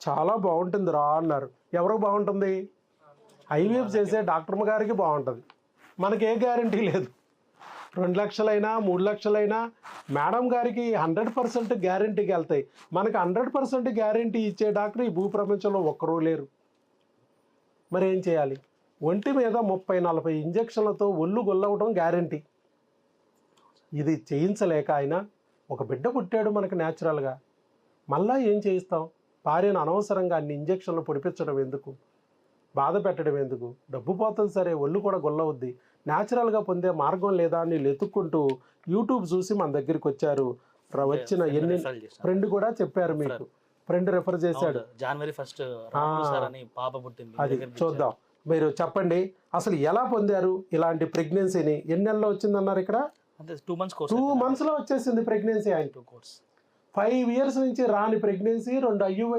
చాలా బాగుంటుంది రా అన్నారు. ఎవరికి బాగుంటుంది? ఐవీఎఫ్ చేసే డాక్టర్ గారికి బాగుంటుంది. మనకి ఏ గ్యారంటీ లేదు. 2 లక్షలైనా 3 లక్షలైనా మేడం గారికి 100% గ్యారంటీకి వెళ్తాయి. మనకు 100% గ్యారంటీ ఇచ్చే డాక్టర్ ఈ భూప్రపంచంలో ఒక్కరూ లేరు. మరి ఏం చేయాలి? ఒంటి మీద 30-40 ఇంజక్షన్లతో ఒళ్ళు గొల్లవడం గ్యారంటీ. ఇది చేయించలేక ఆయన ఒక బిడ్డ పుట్టాడు మనకు న్యాచురల్గా. మళ్ళా ఏం చేయిస్తాం? భార్యను అనవసరంగా అన్ని ఇంజక్షన్లు పొడిపించడం ఎందుకు? బాధ పెట్టడం ఎందుకు? డబ్బు పోతుంది సరే, ఒళ్ళు కూడా గొల్లవుద్ది. న్యాచురల్గా పొందే మార్గం లేదా అని వెతుక్కుంటూ యూట్యూబ్ చూసి మన దగ్గరికి వచ్చారు. వచ్చిన ఎన్ని ఫ్రెండ్ కూడా చెప్పారు మీకు, ఫ్రెండ్ రెఫర్ చేశాడు. జనవరి 1 అని పాప పుట్టింది. అది చూద్దాం. మీరు చెప్పండి అసలు ఎలా పొందారు ఇలాంటి ప్రెగ్నెన్సీని? ఎన్ని నెలల్లో వచ్చిందన్నారు ఇక్కడ? 2 months లో వచ్చేసింది ప్రెగ్నెన్సీ. ఆయన 5 years నుంచి రాని ప్రెగ్నెన్సీ, 2 IUI